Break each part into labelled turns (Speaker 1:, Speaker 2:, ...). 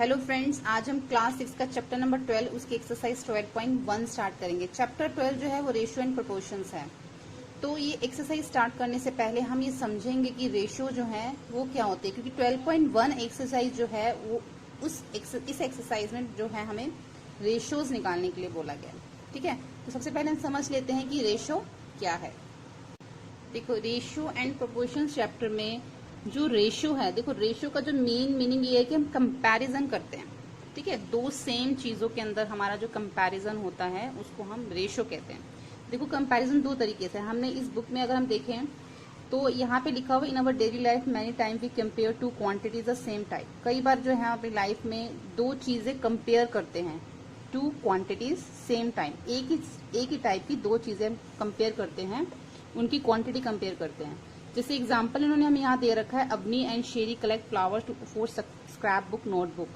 Speaker 1: Hello friends, आज हम class 6 का चैप्टर नंबर 12 उसकी एक्सरसाइज 12.1 स्टार्ट करेंगे। चैप्टर 12 जो है वो रेशियो एंड प्रोपोर्शंस है। तो ये एक्सरसाइज स्टार्ट करने से पहले हम ये समझेंगे कि रेशियो जो है वो क्या होते हैं, क्योंकि 12.1 एक्सरसाइज जो है वो इस एक्सरसाइज में जो है हमें रेशियोज निकालने के लिए बोला गया। ठीक है, तो सबसे पहले हम समझ लेते हैं कि रेशियो क्या है। देखो, रेशियो एंड प्रोपोर्शन चैप्टर में जो रेशियो है, देखो रेशियो का जो मेन मीनिंग ये है कि हम कंपैरिजन करते हैं। ठीक है, दो सेम चीजों के अंदर हमारा जो कंपैरिजन होता है उसको हम रेशियो कहते हैं। देखो, कंपैरिजन दो तरीके से, हमने इस बुक में अगर हम देखें तो यहाँ पे लिखा हुआ in our daily life many time we compare two quantities the same type. कई बार जो है अपनी लाइफ में दो चीजें कंपेयर करते हैं, टू क्वांटिटीज सेम टाइम, एक ही टाइप की दो चीजें कंपेयर करते हैं, उनकी क्वांटिटी कंपेयर करते हैं। जैसे एग्जांपल इन्होंने हमें यहाँ दे रखा है, Avni and Sherry collect flowers for scrap book notebook.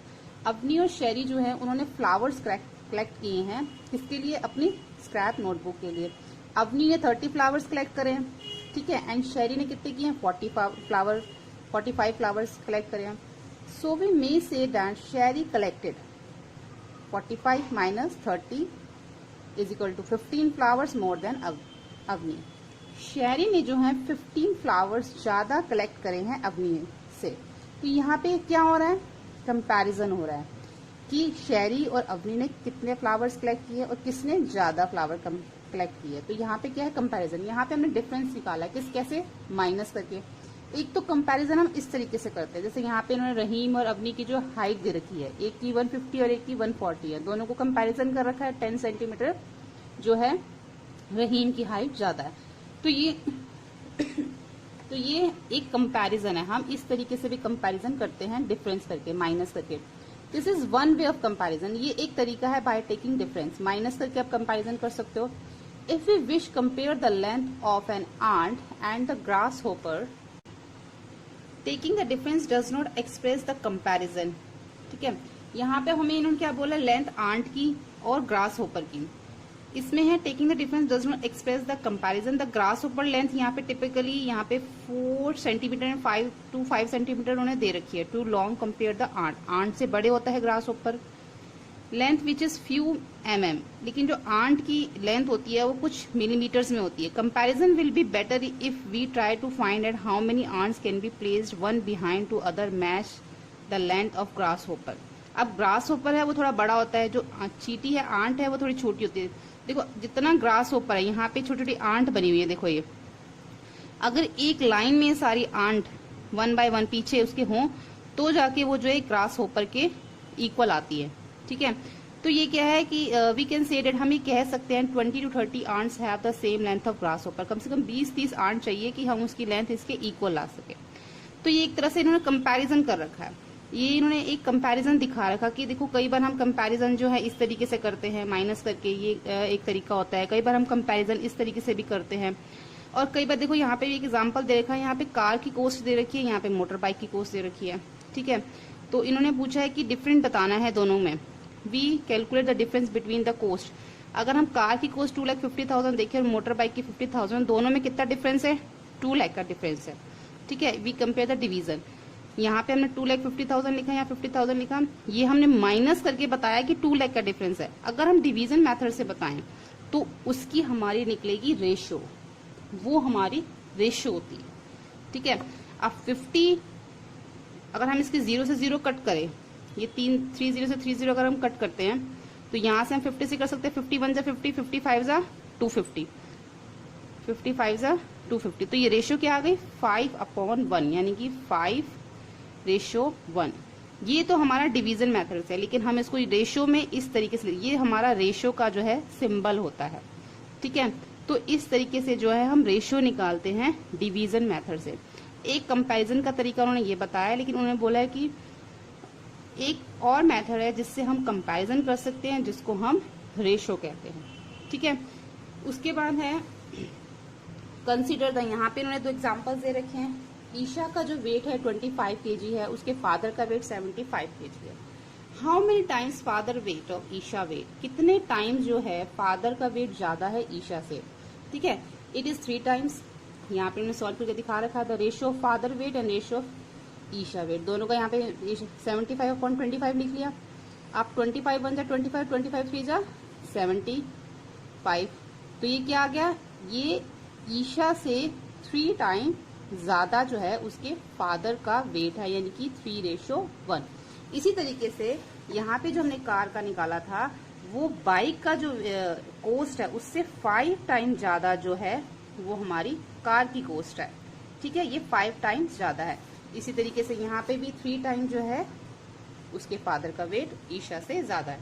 Speaker 1: Avni और शेरी जो है उन्होंने फ्लावर्स कलेक्ट किए हैं, किसके लिए? अपनी स्क्रैप नोटबुक के लिए। अवनी ने 30 फ्लावर्स कलेक्ट करे हैं, ठीक है, एंड शेरी ने कितने किए हैं? 45 फ्लावर्स कलेक्ट करे हैं। सो वी मे से that Sherry collected 45 minus 30 is equal to 15 flowers more than Avni. Sherry ने जो है 15 फ्लावर्स ज्यादा कलेक्ट करे हैं अवनी से। तो यहाँ पे क्या हो रहा है? कंपैरिजन हो रहा है कि शेरी और अवनी ने कितने फ्लावर्स कलेक्ट किए और किसने ज्यादा फ्लावर कलेक्ट किए। तो यहाँ पे क्या है? कंपैरिजन। यहाँ पे हमने डिफरेंस निकाला, कैसे? माइनस करके। एक तो कंपैरिजन हम इस तरीके से करते हैं, जैसे यहाँ पे इन्होंने रहीम और अवनी की जो हाइट दे रखी है, एक की 150 और एक की 140 है, दोनों को कंपैरिजन कर रखा है। 10 सेंटीमीटर जो है रहीम की हाइट ज्यादा है। तो ये एक कंपैरिजन है। हम इस तरीके से भी कंपैरिजन करते हैं, डिफरेंस करके, माइनस करके। This is one way of comparison. ये एक तरीका है, बाय टेकिंग डिफरेंस, माइनस करके आप कंपैरिजन कर सकते हो। If we wish compare the length of an ant and the grass hopper, taking the difference does not express the comparison. ठीक है, यहाँ पे हमें इन्होंने क्या बोला? लेंथ आंट की और ग्रास होपर की। इसमें है taking the difference does not express the comparison. The grass hopper length यहाँ पे टिपिकली यहाँ पे 4 सेंटीमीटर एंड 5 to 5 सेंटीमीटर उन्होंने दे रखी है। To long compare the ant, ant से बड़े होता है grass hopper. Length which is few mm, लेकिन जो आंट की लेंथ होती है वो कुछ मिलीमीटर्स में होती है। Comparison will be better if we try to find out how many ants can be placed one behind to other match the length of grass hopper. अब ग्रास होपर है वो थोड़ा बड़ा होता है, जो चींटी है, आंट है, वो थोड़ी छोटी होती है। देखो, जितना ग्रास होपर है, यहाँ पे छोटी छोटी आंट बनी हुई है, देखो ये। अगर एक लाइन में सारी आंट 1 by 1 पीछे उसके हों तो जाके वो जो है ग्रास होपर के इक्वल आती है। ठीक है, तो ये क्या है कि वी कैन से डेट, हम ये कह सकते हैं 20 to 30 ants have the same length of grass hopper. कम से कम 20-30 आंट चाहिए कि हम उसकी लेंथ इसके इक्वल ला सके। तो ये एक तरह से इन्होंने कंपैरिजन कर रखा है। ये इन्होंने एक कंपैरिजन दिखा रखा कि देखो, कई बार हम कंपैरिजन जो है इस तरीके से करते हैं, माइनस करके, ये एक तरीका होता है। कई बार हम कंपैरिजन इस तरीके से भी करते हैं। और कई बार देखो, यहाँ पे भी एक एग्जांपल दे रखा है, यहाँ पे कार की कॉस्ट दे रखी है, यहाँ पे मोटर बाइक की कॉस्ट दे रखी है। ठीक है, तो इन्होंने पूछा है कि डिफरेंट बताना है दोनों में। We calculate the difference between the cost. अगर हम कार की कॉस्ट 2,50,000 देखें और मोटर बाइक की 50,000, दोनों में कितना डिफरेंस है? 2 लाख का डिफरेंस है। ठीक है, वी कंपेयर द डिवीजन। यहाँ पे हमने 2,50,000 लिखा, यहाँ 50,000 लिखा, ये हमने माइनस करके बताया कि 2 लाख का डिफरेंस है। अगर हम डिवीजन मेथड से बताएं तो उसकी हमारी निकलेगी रेशियो, वो हमारी रेशियो होती है। ठीक है, अब 50, अगर हम इसके 0 से 0 कट करें, ये 30 से 30 अगर हम कट करते हैं तो यहाँ से हम 50 से कर सकते हैं। 51 जा 50, 55 जा 250, 55 जा 250। तो ये रेशियो क्या आ गई? 5/1, यानी कि 5:1। ये तो हमारा डिवीजन मेथड है, लेकिन हम इसको रेशियो में इस तरीके से, ये हमारा रेशियो का जो है सिंबल होता है। ठीक है, तो इस तरीके से जो है हम रेशियो निकालते हैं डिवीजन मेथड से। एक कंपैरिजन का तरीका उन्होंने ये बताया, लेकिन उन्होंने बोला है कि एक और मेथड है जिससे हम कंपैरिजन कर सकते हैं, जिसको हम रेशियो कहते हैं। ठीक है, उसके बाद है कंसीडर द। यहाँ पे उन्होंने 2 एग्जांपल्स दे रखे हैं। ईशा का जो वेट है 25 kg है, उसके फादर का वेट 75 kg है। How many times father weight of Isha weight, कितने टाइम्स जो है फादर का वेट ज्यादा है ईशा से। ठीक है, इट इज 3 टाइम्स। यहाँ पे उन्होंने सॉल्व करके दिखा रखा है the ratio of father weight and ratio of Isha weight. दोनों का यहाँ पे 75/25 लिख लिया। आप 25 1 जा 25, 25 3 जा 75। तो ये क्या आ गया, ये ईशा से 3 टाइम ज्यादा जो है उसके फादर का वेट है, यानी कि 3:1। इसी तरीके से यहाँ पे जो हमने कार का निकाला था, वो बाइक का जो कॉस्ट है उससे 5 टाइम ज्यादा जो है वो हमारी कार की कॉस्ट है। ठीक है, ये 5 टाइम्स ज्यादा है। इसी तरीके से यहाँ पे भी 3 टाइम जो है उसके फादर का वेट ईशा से ज्यादा है।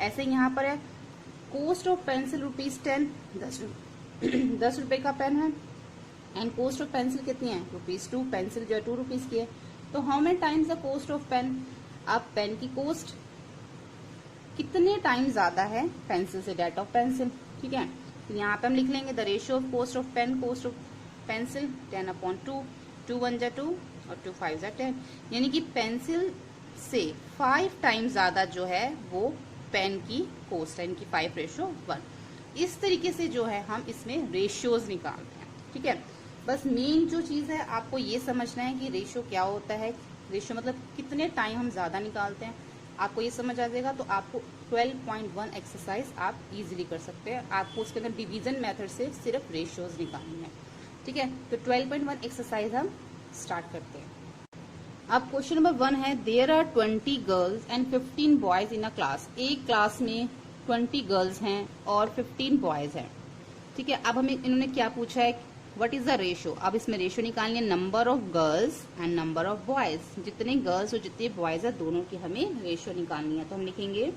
Speaker 1: ऐसे यहाँ पर है कॉस्ट ऑफ पेंसिल ₹10, 10 रुपए का पेन है, एंड कॉस्ट ऑफ पेंसिल कितनी है ₹2। पेंसिल जो है ₹2 की है। तो how many times the cost of pen, अब पेन की कॉस्ट कितने टाइम ज्यादा है पेंसिल से, डेट ऑफ पेंसिल। ठीक है, तो यहाँ पे हम लिख लेंगे the ratio of cost of pen, cost of pencil 10/2, 2 1 जा 2 और 2 5 जा 10, यानी कि पेंसिल से 5 टाइम ज्यादा जो है वो पेन की कॉस्ट है, इनकी 5:1। इस तरीके से जो है हम इसमें रेशियोज निकालते हैं। ठीक है, बस मेन जो चीज है आपको ये समझना है कि रेशियो क्या होता है। रेशियो मतलब कितने टाइम हम ज्यादा निकालते हैं, आपको ये समझ आ जाएगा। तो आपको 12.1 एक्सरसाइज आप इजीली कर सकते हैं। आपको उसके अंदर डिवीजन मेथड से सिर्फ रेशियोज निकालनी है। ठीक है, तो 12.1 एक्सरसाइज हम स्टार्ट करते हैं। अब क्वेश्चन नंबर 1 है, there are 20 girls and 15 boys in a class. एक क्लास में 20 गर्ल्स हैं और 15 बॉयज हैं। ठीक है, अब हमें इन्होंने क्या पूछा है, व्हाट इज द रेशियो। अब इसमें रेशियो निकालनी है number of girls and number of boys. जितने गर्ल्स और जितने बॉयज है दोनों की हमें रेशियो निकालनी है। तो हम लिखेंगे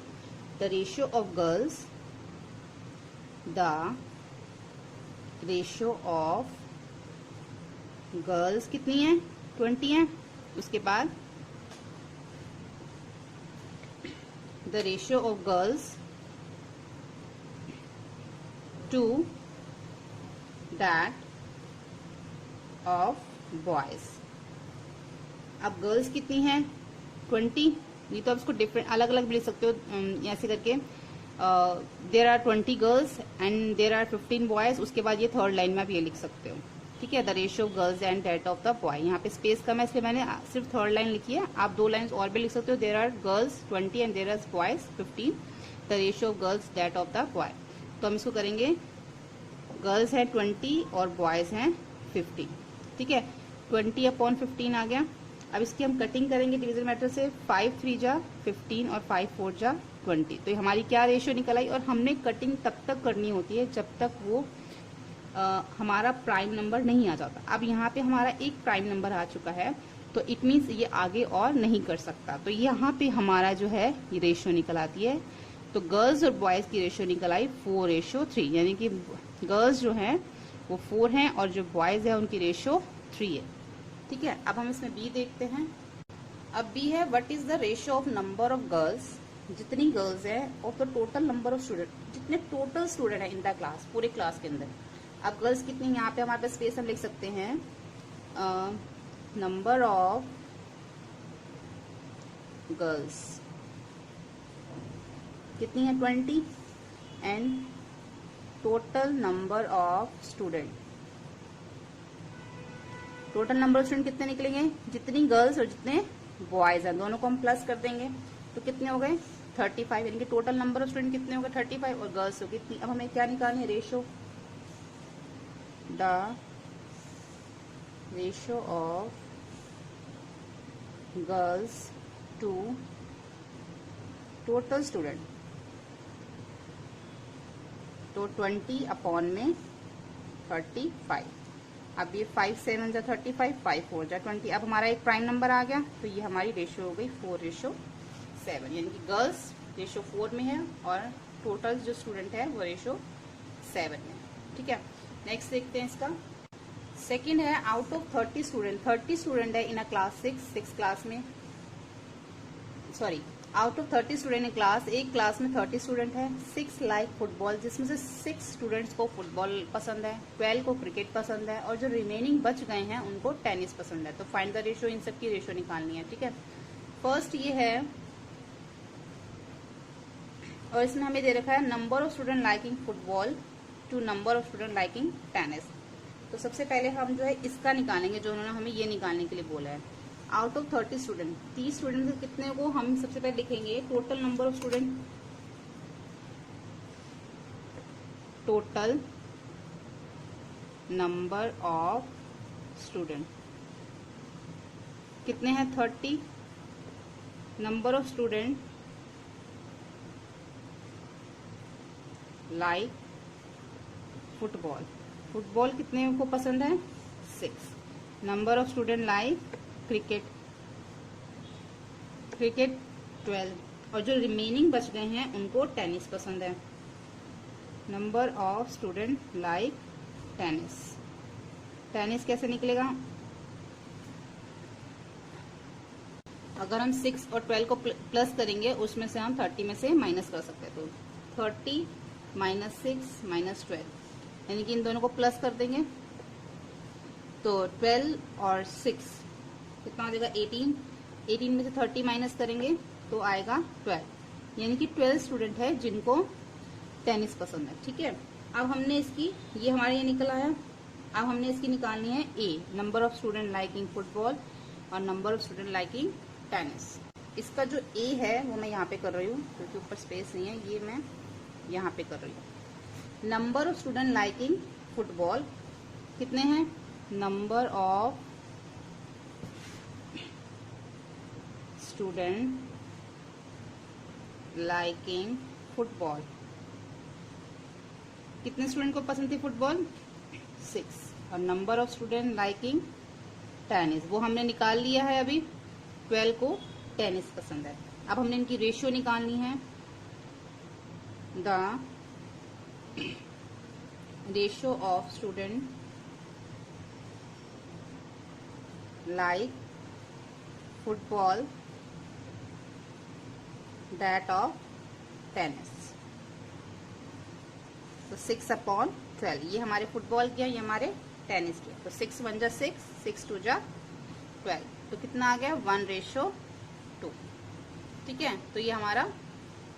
Speaker 1: the ratio of girls, the ratio of girls कितनी है 20 है। उसके बाद the ratio of girls to that of boys. अब गर्ल्स कितनी हैं 20, ये तो आप इसको डिफरेंट अलग अलग भी लिख सकते हो ऐसे करके। There are 20 girls and there are 15 boys. उसके बाद ये थर्ड लाइन में आप ये लिख सकते हो। ठीक है, the ratio of girls and that of the boy. यहाँ पे स्पेस कम है इसलिए मैंने सिर्फ थर्ड लाइन लिखी है। आप 2 लाइन और भी लिख सकते हो, there are girls 20 and there are boys 15, the ratio of girls that of the boy. तो हम इसको करेंगे, गर्ल्स है 20 और बॉयज हैं 15। ठीक है, 20/15 आ गया। अब इसकी हम कटिंग करेंगे डिवीजन मेथड से, 5 3 जा 15 और 5 4 जा 20। तो हमारी क्या रेशियो निकल आई। और हमने कटिंग तब तक करनी होती है जब तक वो हमारा प्राइम नंबर नहीं आ जाता। अब यहाँ पे हमारा एक प्राइम नंबर आ चुका है, तो इट मीन्स ये आगे और नहीं कर सकता। तो यहाँ पे हमारा जो है ये रेशियो निकल आती है। तो गर्ल्स और बॉयज की रेशियो निकल आई 4:3, यानी कि गर्ल्स जो है वो 4 हैं और जो बॉयज है उनकी रेशियो 3 है। ठीक है, अब हम इसमें बी देखते हैं। अब बी है, what is the ratio of number of girls, जितनी गर्ल्स है और the total number of student, जितने टोटल स्टूडेंट है इन द क्लास, पूरे क्लास के अंदर। अब गर्ल्स कितनी, यहाँ पे हमारे पास स्पेस हम लिख सकते हैं नंबर ऑफ गर्ल्स कितनी है 20 and total number of student. Total number of student कितने निकलेंगे, जितनी गर्ल्स और जितने बॉयज हैं दोनों को हम प्लस कर देंगे तो कितने हो गए 35, यानी कि टोटल नंबर ऑफ स्टूडेंट कितने हो गए 35 और गर्ल्स हो कितनी। अब हमें क्या निकालनी है, ratio, the ratio of girls to total student. तो 20/35। अब ये 5 7 जा 35, 5 4 जा 20। अब हमारा एक प्राइम नंबर आ गया, तो ये हमारी रेशियो हो गई 4:7, यानी कि गर्ल्स रेशियो 4 में है और टोटल जो स्टूडेंट है वो रेशियो 7 में। ठीक है, नेक्स्ट देखते हैं इसका। सेकंड है, आउट ऑफ 30 स्टूडेंट, 30 स्टूडेंट है इन अ क्लास 6 क्लास में, sorry out of 30 student in class, एक क्लास में 30 स्टूडेंट है। 6 लाइक फुटबॉल, जिसमें से 6 स्टूडेंट्स को फुटबॉल पसंद है, 12 को क्रिकेट पसंद है और जो रिमेनिंग बच गए हैं उनको टेनिस पसंद है। तो फाइंड द रेशियो, इन सब की रेशियो निकालनी है। ठीक है, फर्स्ट ये है और इसमें हमें दे रखा है number of student liking football to number of student liking tennis. तो सबसे पहले हम जो है इसका निकालेंगे, जो उन्होंने हमें ये निकालने के लिए बोला है। आउट ऑफ 30 स्टूडेंट, 30 स्टूडेंट से कितने को हम सबसे पहले लिखेंगे total number of student, total number of student कितने हैं 30, number of student like football, football कितने को पसंद है 6, number of student like cricket, cricket 12, और जो रिमेनिंग बच गए हैं उनको टेनिस पसंद है, number of student like tennis, tennis कैसे निकलेगा, अगर हम 6 और 12 को प्लस करेंगे उसमें से हम 30 में से माइनस कर सकते हैं, तो 30 माइनस 6 माइनस 12, यानी कि इन दोनों को प्लस कर देंगे तो 12 और 6 कितना आ जाएगा 18, 18 में से 30 माइनस करेंगे तो आएगा 12, यानी कि 12 स्टूडेंट है जिनको टेनिस पसंद है। ठीक है, अब हमने इसकी, ये हमारे ये निकला है, अब हमने इसकी निकालनी है A, number of student liking football और number of student liking tennis. इसका जो ए है वो मैं यहाँ पे कर रही हूँ क्योंकि ऊपर स्पेस नहीं है, ये मैं यहाँ पे कर रही हूँ। Number of student liking football कितने हैं, number of student liking football, कितने स्टूडेंट को पसंद थी फुटबॉल 6, और number of student liking tennis वो हमने निकाल लिया है, अभी 12 को टेनिस पसंद है। अब हमने इनकी रेशियो निकालनी है, the ratio of student like football that of tennis, तो 6/12, ये हमारे फुटबॉल के ये हमारे टेनिस के, तो 6 1 जा 6, 6 2 जा 12, तो कितना आ गया 1:2। ठीक है, तो ये हमारा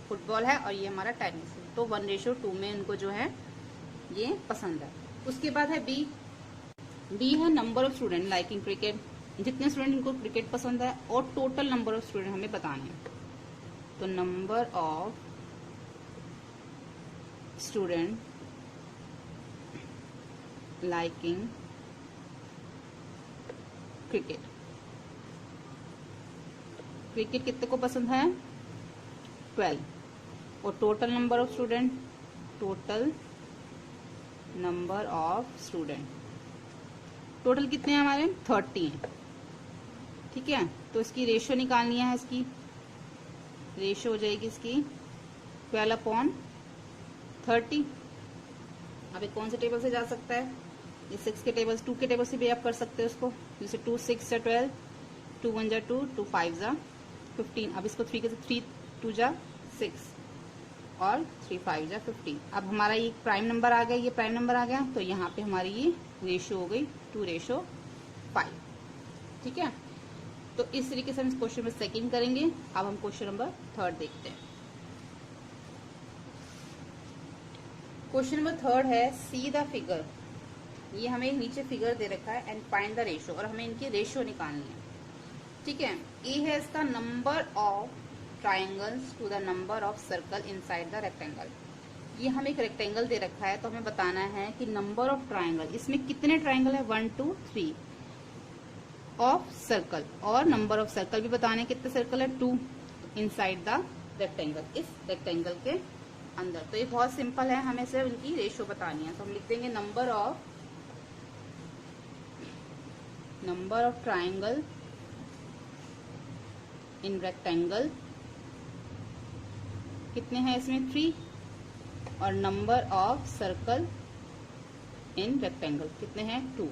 Speaker 1: फुटबॉल है और ये हमारा टेनिस है, तो 1:2 में इनको जो है ये पसंद है। उसके बाद है बी, बी है number of student liking cricket, जितने स्टूडेंट इनको क्रिकेट पसंद है और टोटल नंबर ऑफ स्टूडेंट हमें बताने हैं, तो number of student liking cricket, cricket कितने को पसंद है 12, और total number of student, total number of student, total कितने हैं हमारे 30 हैं। ठीक है, तो इसकी रेशियो निकालनी है, इसकी रेशियो हो जाएगी इसकी 12/30। अब ये कौन से टेबल से जा सकता है, ये 6 के टेबल, 2 के टेबल से भी आप कर सकते हो उसको, जैसे 2 6 जा 12, 2 1 जा 2, 2 5 जा 15, अब इसको 3 के 3 2 जा 6 और 3 5 जा 15। अब हमारा ये प्राइम नंबर आ गया, ये प्राइम नंबर आ गया, तो यहाँ पे हमारी ये रेशियो हो गई 2:5। ठीक है, तो इस तरीके से हम इस क्वेश्चन में सेकंड करेंगे। अब हम क्वेश्चन नंबर 3 देखते हैं। क्वेश्चन नंबर 3 है सी द फिगर, ये हमें नीचे फिगर दे रखा है, एंड फाइंड द रेशियो, और हमें इनकी रेशियो निकालनी है। ठीक है, ए है इसका number of triangles to the number of circle inside the rectangle, ये हमें एक रेक्टेंगल दे रखा है, तो हमें बताना है कि नंबर ऑफ ट्राइंगल, इसमें कितने ट्राइंगल है 1 2 3 ऑफ सर्कल, और नंबर ऑफ सर्कल भी बताने कितने सर्कल है 2 इनसाइड द रेक्टेंगल, इस रेक्टेंगल के अंदर। तो ये बहुत सिंपल है, हमें सिर्फ इनकी रेशियो बतानी है, तो हम लिख देंगे number of triangle in rectangle कितने हैं इसमें 3, और number of circle in rectangle कितने हैं 2,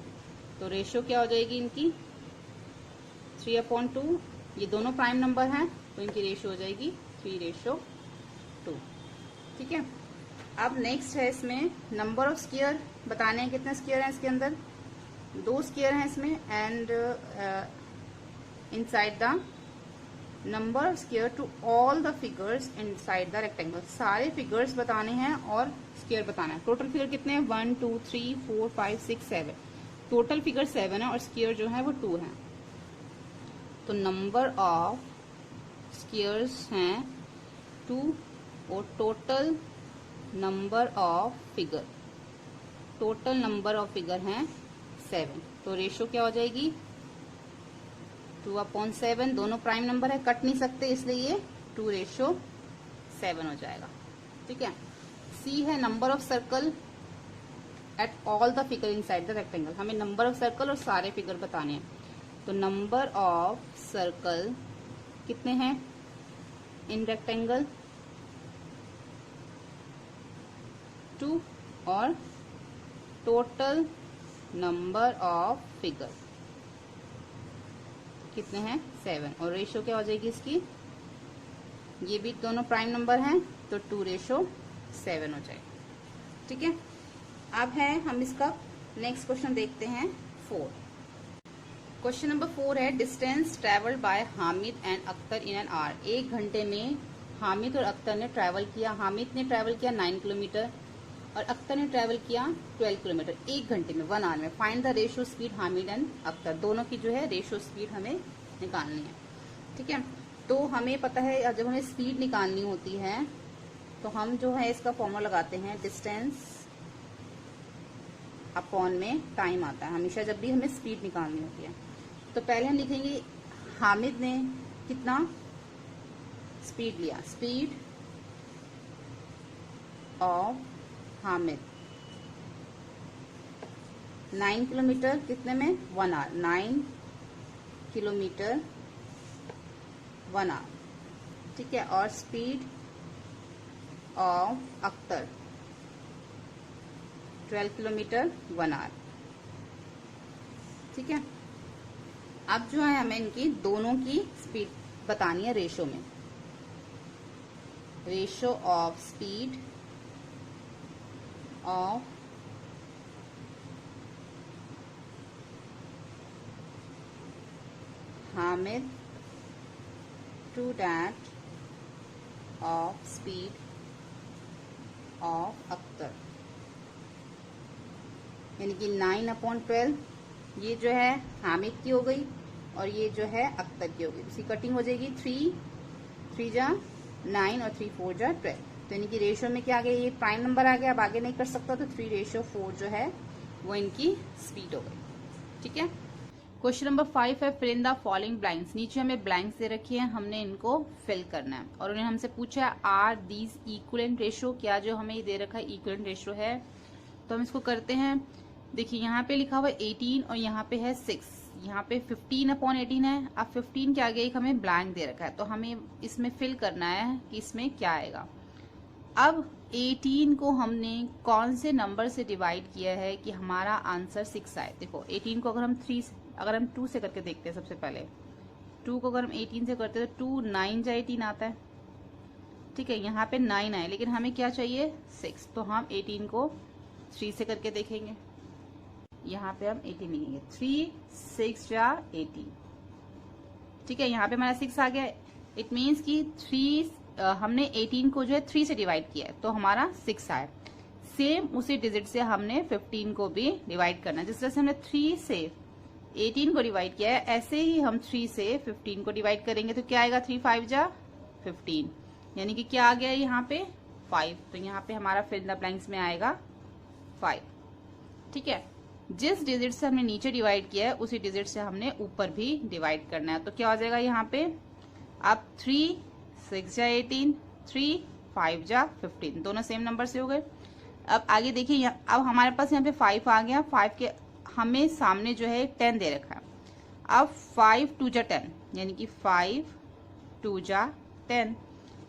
Speaker 1: तो रेशियो क्या हो जाएगी इनकी 3/2, ये दोनों प्राइम नंबर हैं तो इनकी रेशियो हो जाएगी 3:2। ठीक है, अब नेक्स्ट है इसमें नंबर ऑफ स्क्वायर बताने हैं, कितने स्क्वायर हैं इसके अंदर, 2 स्क्वायर हैं इसमें, and inside the number of square to all the figures inside the rectangle, सारे फिगर्स बताने हैं और स्क्वायर बताना है। टोटल फिगर कितने हैं 1 2 3 4 5 6 7, टोटल फिगर 7 है और स्क्वायर जो है वो 2 है। तो नंबर ऑफ स्क्वायर्स हैं 2 और टोटल नंबर ऑफ फिगर हैं 7। तो रेशो क्या हो जाएगी 2/7। दोनों प्राइम नंबर है, कट नहीं सकते, इसलिए ये 2:7 हो जाएगा। ठीक है। सी है number of circle at all the figure inside the rectangle. हमें नंबर ऑफ सर्कल और सारे फिगर बताने हैं। तो नंबर ऑफ सर्कल कितने हैं इन रेक्टेंगल 2 और टोटल नंबर ऑफ फिगर कितने हैं 7। और रेशो क्या हो जाएगी इसकी, ये भी दोनों प्राइम नंबर हैं तो 2:7 हो जाएगा। ठीक है। अब है हम इसका नेक्स्ट क्वेश्चन देखते हैं 4। क्वेश्चन नंबर 4 है distance travelled by Hamid and Akhtar in an hour. 1 घंटे में हामिद और अख्तर ने ट्रैवल किया। हामिद ने ट्रैवल किया 9 किलोमीटर और अख्तर ने ट्रैवल किया 12 किलोमीटर 1 घंटे में 1 आवर में। Find the ratio speed Hamid and Akhtar. दोनों की जो है रेशियो स्पीड हमें निकालनी है। ठीक है। तो हमें पता है जब हमें स्पीड निकालनी होती है तो हम जो है इसका फॉर्मूला लगाते हैं डिस्टेंस अपॉन में टाइम आता है हमेशा जब भी हमें स्पीड निकालनी होती है। तो पहले हम लिखेंगे हामिद ने कितना स्पीड लिया, स्पीड ऑफ हामिद 9 किलोमीटर कितने में 1 आवर। 9 kilometre 1 hour. ठीक है। और speed of Akhtar 12 kilometre 1 hour. ठीक है। अब जो है हमें इनकी दोनों की स्पीड बतानी है रेशो में। Ratio of speed of Hamid to that of speed of Akhtar, यानी कि 9/12 ये जो है हामिद की हो गई और ये जो है अख्तर की हो गई। इसकी कटिंग हो जाएगी 3 जा 9 और 3 4 जा 12। तो यानी कि रेशियो में क्या आ गया, ये प्राइम नंबर आ गया, अब आगे नहीं कर सकता तो 3:4 जो है वो इनकी स्पीड हो गई। ठीक है। क्वेश्चन नंबर 5 है fill in the following blanks. नीचे हमें ब्लैंक्स दे रखी है, हमने इनको फिल करना है और उन्हें हमसे पूछा है आर दीज इक्वलेंट रेशियो। क्या जो हमें ये दे रखा है इक्वलेंट रेशियो है। तो हम इसको करते हैं। देखिए यहाँ पे लिखा हुआ है 18 और यहाँ पे है 6। यहाँ पे 15/18 है। अब 15 के आगे एक हमें ब्लैंक दे रखा है तो हमें इसमें फिल करना है कि इसमें क्या आएगा। अब 18 को हमने कौन से नंबर से डिवाइड किया है कि हमारा आंसर 6 आए। देखो 18 को अगर हम 2 से करके देखते हैं, सबसे पहले 2 को अगर हम 18 से करते हैं तो 2 9 जा 18 आता है। ठीक है। यहाँ पे 9 आए लेकिन हमें क्या चाहिए 6, तो हम 18 को 3 से करके देखेंगे। यहाँ पे हम 18 लिखेंगे 3 6 जा 18। ठीक है। यहाँ पे हमारा 6 आ गया। इट मीन्स कि हमने 18 को जो है 3 से डिवाइड किया है तो हमारा 6 आया। सेम उसी डिजिट से हमने 15 को भी डिवाइड करना है। जिस तरह से हमने 3 से 18 को डिवाइड किया है ऐसे ही हम 3 से 15 को डिवाइड करेंगे तो क्या आएगा 3 5 जा 15, यानी कि क्या आ गया यहाँ पे 5। तो यहाँ पे हमारा फिल इन द ब्लैंक्स में आएगा 5। ठीक है। जिस डिजिट से हमने नीचे डिवाइड किया है उसी डिजिट से हमने ऊपर भी डिवाइड करना है। तो क्या हो जाएगा यहाँ पे अब 3 6 जा 18, 3 5 जा 15, दोनों सेम नंबर से हो गए। अब आगे देखिए अब हमारे पास यहाँ पे 5 आ गया। 5 के हमें सामने जो है 10 दे रखा है। अब 5 2 जा 10, यानी कि 5 2 जा 10,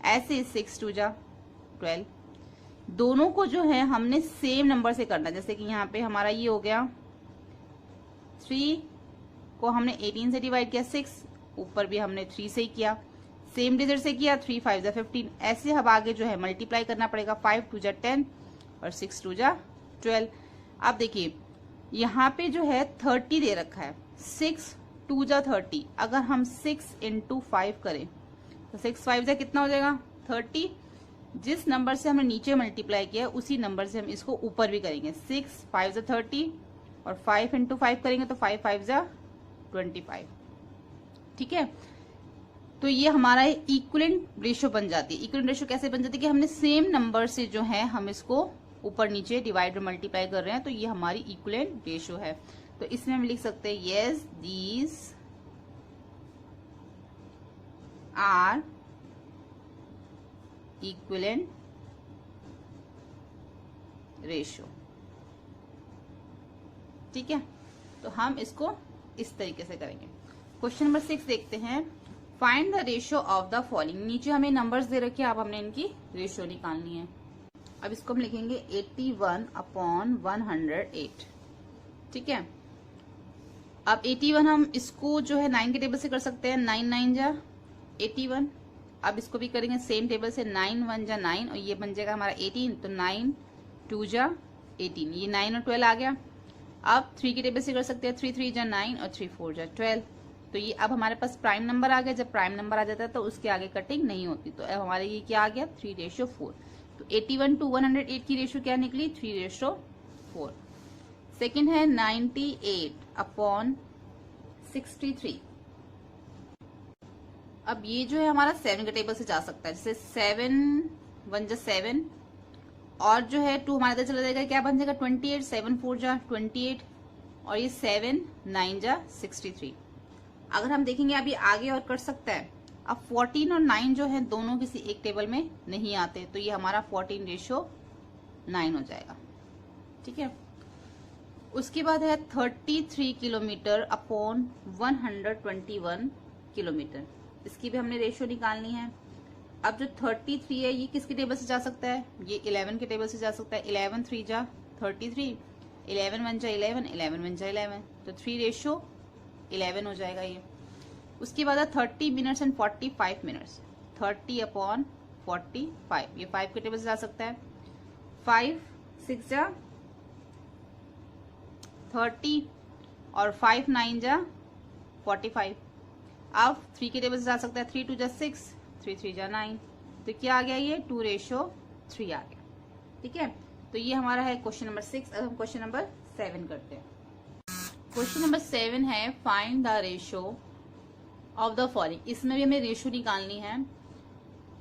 Speaker 1: ऐसे 6 2 जा 12। दोनों को जो है हमने सेम नंबर से करना, जैसे कि यहाँ पे हमारा ये हो गया 3 को हमने 18 से डिवाइड किया 6, ऊपर भी हमने 3 से ही किया, सेम डिजिट से किया 3 5 जा 15। ऐसे अब आगे जो है मल्टीप्लाई करना पड़ेगा 5 2 जा 10 और 6 2 जा 12। अब देखिए यहाँ पे जो है 30 दे रखा है, 6 2 जा 30। अगर हम 6 into 5 करें तो 6 5 जा कितना हो जाएगा 30। जिस नंबर से हमने नीचे मल्टीप्लाई किया उसी नंबर से हम इसको ऊपर भी करेंगे। 6 5 जा 30 और 5 into 5 करेंगे तो 5 5 जा 25। ठीक है, तो ये हमारा इक्विवेलेंट रेशियो बन जाती है। इक्विवेलेंट रेशियो कैसे बन जाती है कि हमने सेम नंबर से जो है हम इसको ऊपर नीचे डिवाइड और मल्टीप्लाई कर रहे हैं, तो ये हमारी इक्विवेलेंट रेशियो है। तो इसमें हम लिख सकते हैं yes these are equivalent ratio. ठीक है, तो हम इसको इस तरीके से करेंगे। क्वेश्चन नंबर 6 देखते हैं। Find the ratio of the following. नीचे हमें नंबर्स दे रखे हैं, अब हमने इनकी रेशियो निकालनी है। अब इसको हम लिखेंगे 81/108। ठीक है, अब 81 हम इसको जो है 9 के टेबल से कर सकते हैं। 9 9 जा 81। अब इसको भी करेंगे सेम टेबल से। 9 1 जा 9 और ये बन जाएगा हमारा 18। तो 9 2 जा 18, ये 9 और 12 आ गया। अब 3 के टेबल से कर सकते हैं। 3 3 जा 9 और 3 4 जा 12। तो ये अब हमारे पास प्राइम नंबर आ गया। जब प्राइम नंबर आ जाता है तो उसके आगे कटिंग नहीं होती। तो अब हमारे ये क्या आ गया 3:4। तो 81 to 108 की रेशियो क्या निकली 3:4। सेकेंड है 98/63। अब ये जो है हमारा 7 के टेबल से जा सकता है। जैसे 7 1 जा 7 और जो है 2 हमारे इधर चला जाएगा, क्या बन जाएगा 28। 7 4 जा 28 और ये 7 9 जा 63। अगर हम देखेंगे अभी आगे और कर सकता है। अब 14 और 9 जो है दोनों किसी एक टेबल में नहीं आते, तो ये हमारा 14:9 हो जाएगा। ठीक है, उसके बाद है 33 किलोमीटर अपॉन 121 किलोमीटर। इसकी भी हमने रेशियो निकालनी है। अब जो 33 है ये किसके टेबल से जा सकता है, ये 11 के टेबल से जा सकता है। 11 3 जा 33, 11 1 जा 11, 11 1 जा 11, तो 3:11 हो जाएगा ये। उसके बाद 30 मिनट्स एंड 45 मिनट्स। 30/45, ये 5 के टेबल से जा सकता है। 5 6 जा 30 और 5 9 जा 45। अब 3 के टेबल से जा सकता है। 3 2 जा 6, 3 3 जा 9। तो क्या आ गया ये 2:3 आ गया। ठीक है, तो ये हमारा है क्वेश्चन नंबर 6। अब हम क्वेश्चन नंबर 7 करते हैं। क्वेश्चन नंबर 7 है find the ratio of the following. इसमें भी हमें रेशियो निकालनी है,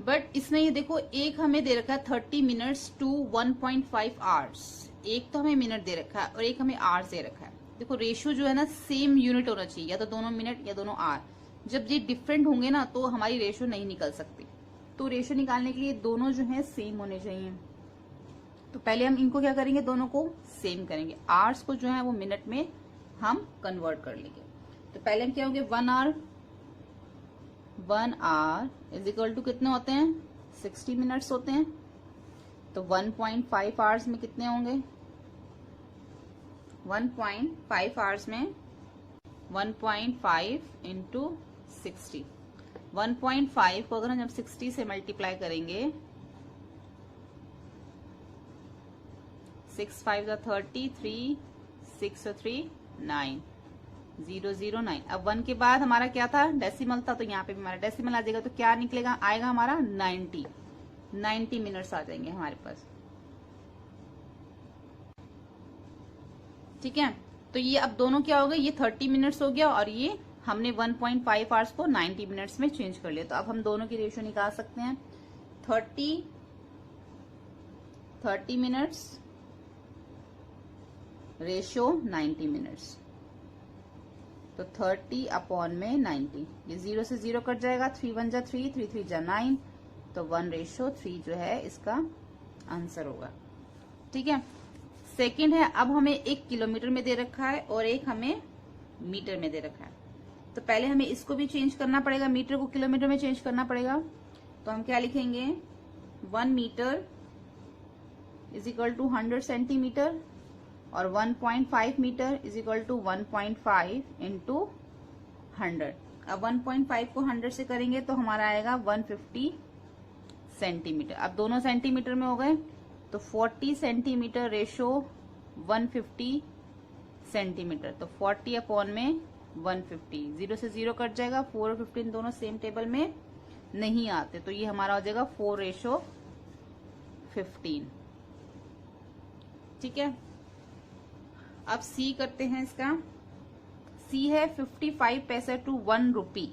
Speaker 1: बट इसमें ये देखो एक हमें दे रखा है 30 मिनट्स टू 1.5 आवर्स। एक तो हमें मिनट दे रखा है और एक हमें आवर्स दे रखा है। देखो रेशियो जो है ना सेम यूनिट होना चाहिए, या तो दोनों मिनट या दोनों आवर। जब ये डिफरेंट होंगे ना तो हमारी रेशियो नहीं निकल सकती। तो रेशियो निकालने के लिए दोनों जो है सेम होने चाहिए। तो पहले हम इनको क्या करेंगे, दोनों को सेम करेंगे। आवर्स को जो है वो मिनट में हम कन्वर्ट कर लेंगे। तो पहले हम क्या होंगे 1 आवर इज इक्वल टू कितने होते हैं 60 मिनट्स होते हैं। तो 1.5 आवर्स में कितने होंगे 1.5 आवर्स में 1.5 इंटू 60। 1.5 को अगर हम जब 60 से मल्टीप्लाई करेंगे 6 5 30, 3 6 3 9 009। अब 1 के बाद हमारा क्या था डेसिमल था, तो यहाँ पे भी हमारा डेसिमल आ जाएगा। तो क्या निकलेगा आएगा हमारा 90 मिनट्स आ जाएंगे हमारे पास। ठीक है, तो ये अब दोनों क्या हो गए, ये 30 मिनट्स हो गया और ये हमने 1.5 आवर्स को 90 मिनट्स में चेंज कर लिया। तो अब हम दोनों की रेशियो निकाल सकते हैं। 30 मिनट्स रेशियो 90 मिनट्स। तो 30 अपॉन में 90, ये 0 से 0 कट जाएगा। 3 1 जा 3, 3 3 जा 9, तो 1:3 जो है इसका आंसर होगा। ठीक है, सेकंड है अब हमें 1 किलोमीटर में दे रखा है और एक हमें मीटर में दे रखा है। तो पहले हमें इसको भी चेंज करना पड़ेगा, मीटर को किलोमीटर में चेंज करना पड़ेगा। तो हम क्या लिखेंगे 1 metre is equal to 100 centimetre और 1.5 metre is equal to 1.5 into 100। अब 1.5 को 100 से करेंगे तो हमारा आएगा 150 सेंटीमीटर। अब दोनों सेंटीमीटर में हो गए तो 40 सेंटीमीटर रेशो 150 सेंटीमीटर। तो 40 अपॉन में 150, 0 से 0 कट जाएगा। 4 और 15 दोनों सेम टेबल में नहीं आते, तो ये हमारा हो जाएगा 4:15। ठीक है, अब सी करते हैं। इसका सी है 55 पैसे टू 1 रुपी।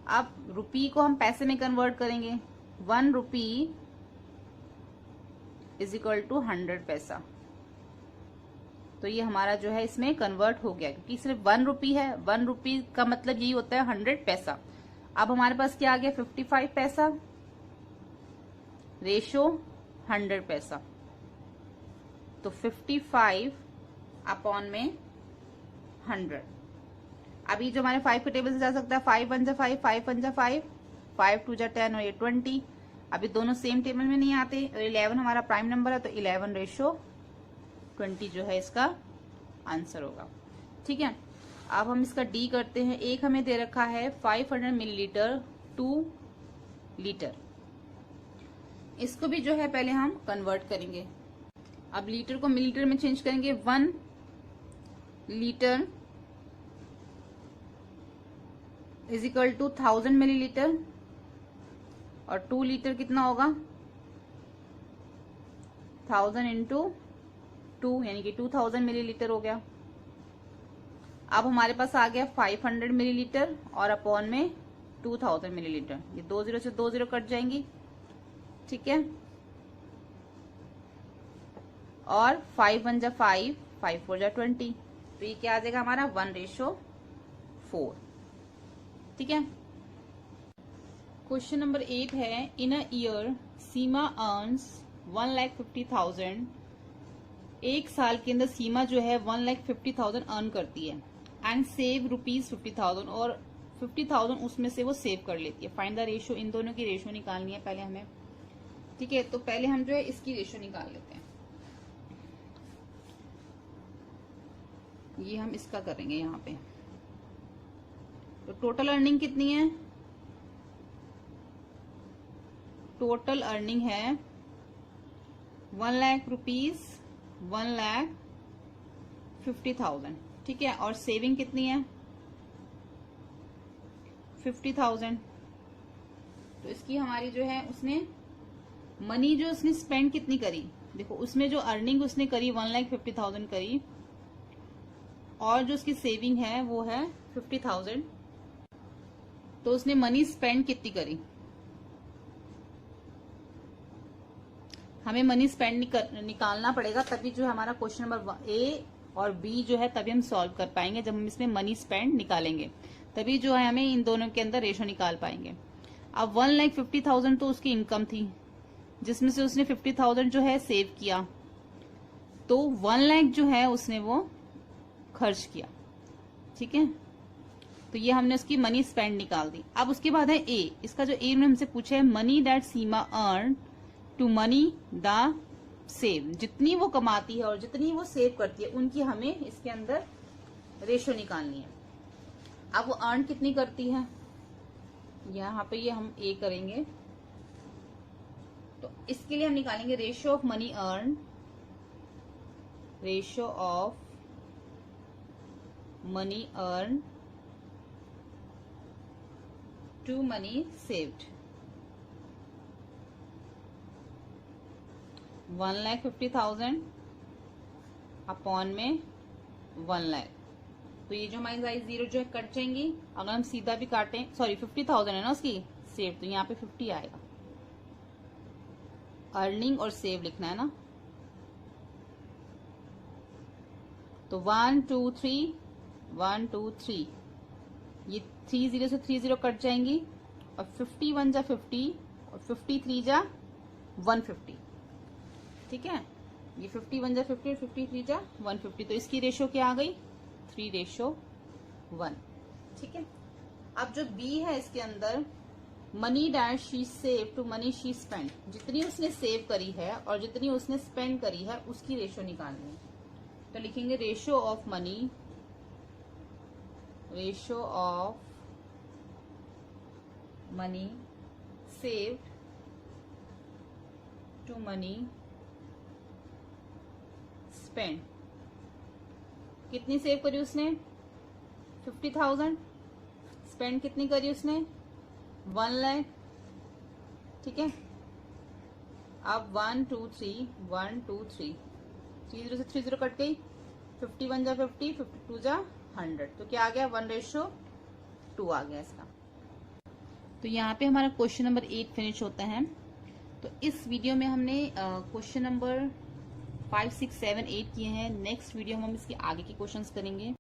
Speaker 1: अब रुपी को हम पैसे में कन्वर्ट करेंगे। 1 रुपी इज इक्वल टू 100 पैसा। तो ये हमारा जो है इसमें कन्वर्ट हो गया, क्योंकि सिर्फ 1 रुपी है। 1 रुपी का मतलब यही होता है 100 पैसा। अब हमारे पास क्या आ गया, 55 पैसा रेशो 100 पैसा। तो 55 अपॉन में 100। अभी जो हमारे 5 के टेबल से जा सकता है, 5 1 जा 5, 5 1 जा 5, 5 2 जा 10 और ये 20। अभी दोनों सेम टेबल में नहीं आते। और 11 हमारा प्राइम नंबर है, तो 11 रेशो 20 जो है इसका आंसर होगा। ठीक है, अब हम इसका डी करते हैं। एक हमें दे रखा है 500 मिलीलीटर 2 लीटर। इसको भी जो है पहले हम कन्वर्ट करेंगे। अब लीटर को मिलीलीटर में चेंज करेंगे। 1 litre is equal to 1000 millilitre और 2 लीटर कितना होगा, 1000 इंटू 2 यानी कि 2000 मिलीलीटर हो गया। अब हमारे पास आ गया 500 मिलीलीटर और अपॉन में 2000 मिलीलीटर। ये 2 जीरो से 2 जीरो कट जाएंगी। ठीक है, और 5 1 जा 5, 5 4 जा 20। तो ये क्या आ जाएगा हमारा 1 रेशो 4। ठीक है, क्वेश्चन नंबर 8 है, इन अ ईयर सीमा अर्न्स 1,50,000। एक साल के अंदर सीमा जो है 1,50,000 अर्न करती है एंड सेव ₹50,000 और 50,000 उसमें से वो सेव कर लेती है। Find the ratio. इन दोनों की रेशो निकालनी है पहले हमें। ठीक है, तो पहले हम जो है इसकी रेशो निकाल लेते हैं। ये हम इसका करेंगे यहाँ पे। तो टोटल अर्निंग कितनी है, टोटल अर्निंग है 1 लाख रुपीज 1,50,000। ठीक है, और सेविंग कितनी है 50,000। तो इसकी हमारी जो है उसने मनी जो उसने स्पेंड कितनी करी, देखो उसमें जो अर्निंग उसने करी 1,50,000 करी और जो उसकी सेविंग है वो है 50,000। तो उसने मनी स्पेंड कितनी करी, हमें मनी स्पेंड निकालना पड़ेगा, तभी जो है हमारा क्वेश्चन नंबर ए और बी जो है तभी हम सॉल्व कर पाएंगे। जब हम इसमें मनी स्पेंड निकालेंगे तभी जो है हमें इन दोनों के अंदर रेशो निकाल पाएंगे। अब 1,50,000 तो उसकी इनकम थी, जिसमें से उसने 50,000 जो है सेव किया, तो 1 लाख जो है उसने वो खर्च किया। ठीक है, तो ये हमने उसकी मनी स्पेंड निकाल दी। अब उसके बाद है ए। इसका जो ए में हमसे पूछा है, money that Seema earn to money the save. जितनी वो कमाती है और जितनी वो सेव करती है उनकी हमें इसके अंदर रेशो निकालनी है। अब वो अर्न कितनी करती है, यहाँ पे ये हम ए करेंगे। तो इसके लिए हम निकालेंगे ratio of money earn, ratio of money earn to money saved. 1,50,000 upon में 1 लाख। तो ये जो हमारी सारी जीरो जो है कट जाएंगी। अगर हम सीधा भी काटें, सॉरी 50,000 है ना उसकी सेव, तो यहाँ पे 50 आएगा। अर्निंग और सेव लिखना है ना। तो 1 2 3 1 2 3, ये 3 जीरो से 3 जीरो कट जाएंगी और 50 1 जा 50 और 53 जा 150। ठीक है, ये 50 1 जा 50 और 53 जा 150। तो इसकी रेशो क्या आ गई, 3:1। ठीक है, अब जो बी है इसके अंदर, money dash she save to money she spend. जितनी उसने सेव करी है और जितनी उसने स्पेंड करी है उसकी रेशो निकालनी है। तो लिखेंगे ratio of money, ratio of money saved to money spend. कितनी सेव करी उसने, 50,000। स्पेंड कितनी करी उसने, 1 लाख। ठीक है, अब 1 2 3 1 2 3, 3 जीरो से 3 जीरो कट गई। 50 1 जा 50, 52 जा 100। तो क्या आ गया, 1:2 आ गया इसका। तो यहाँ पे हमारा क्वेश्चन नंबर 8 फिनिश होता है। तो इस वीडियो में हमने क्वेश्चन नंबर 5, 6, 7, 8 किए हैं। नेक्स्ट वीडियो में हम इसके आगे के क्वेश्चंस करेंगे।